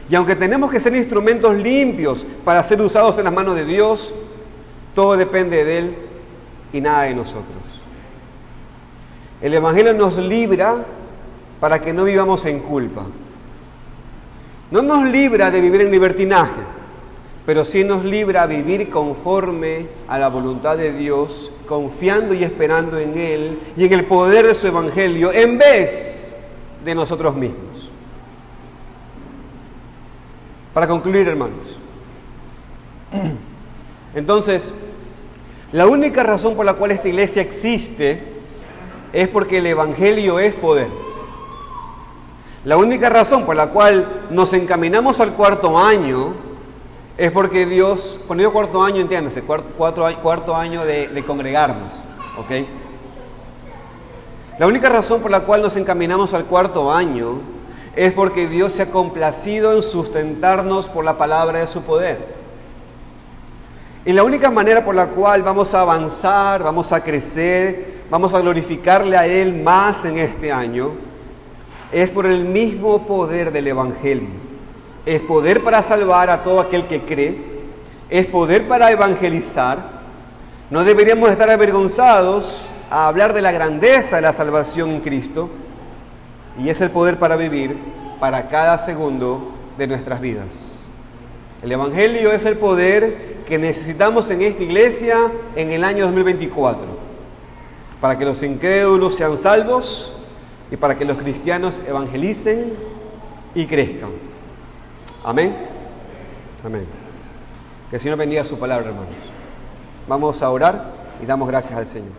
Speaker 1: Y aunque tenemos que ser instrumentos limpios para ser usados en las manos de Dios, todo depende de Él y nada de nosotros. El Evangelio nos libra para que no vivamos en culpa. No nos libra de vivir en libertinaje, pero sí nos libra a vivir conforme a la voluntad de Dios, confiando y esperando en Él y en el poder de su Evangelio, en vez de nosotros mismos. Para concluir, hermanos, entonces, la única razón por la cual esta iglesia existe es porque el Evangelio es poder. La única razón por la cual nos encaminamos al cuarto año es porque Dios, cuando digo cuarto año, entiéndase, cuarto año de congregarnos, ¿ok? La única razón por la cual nos encaminamos al cuarto año es porque Dios se ha complacido en sustentarnos por la palabra de su poder. Y la única manera por la cual vamos a avanzar, vamos a crecer, vamos a glorificarle a Él más en este año, es por el mismo poder del Evangelio. Es poder para salvar a todo aquel que cree, es poder para evangelizar. No deberíamos estar avergonzados a hablar de la grandeza de la salvación en Cristo, y es el poder para vivir para cada segundo de nuestras vidas. El Evangelio es el poder que necesitamos en esta iglesia en el año 2024, para que los incrédulos sean salvos y para que los cristianos evangelicen y crezcan. Amén. Amén. Que el Señor bendiga su palabra, hermanos. Vamos a orar y damos gracias al Señor.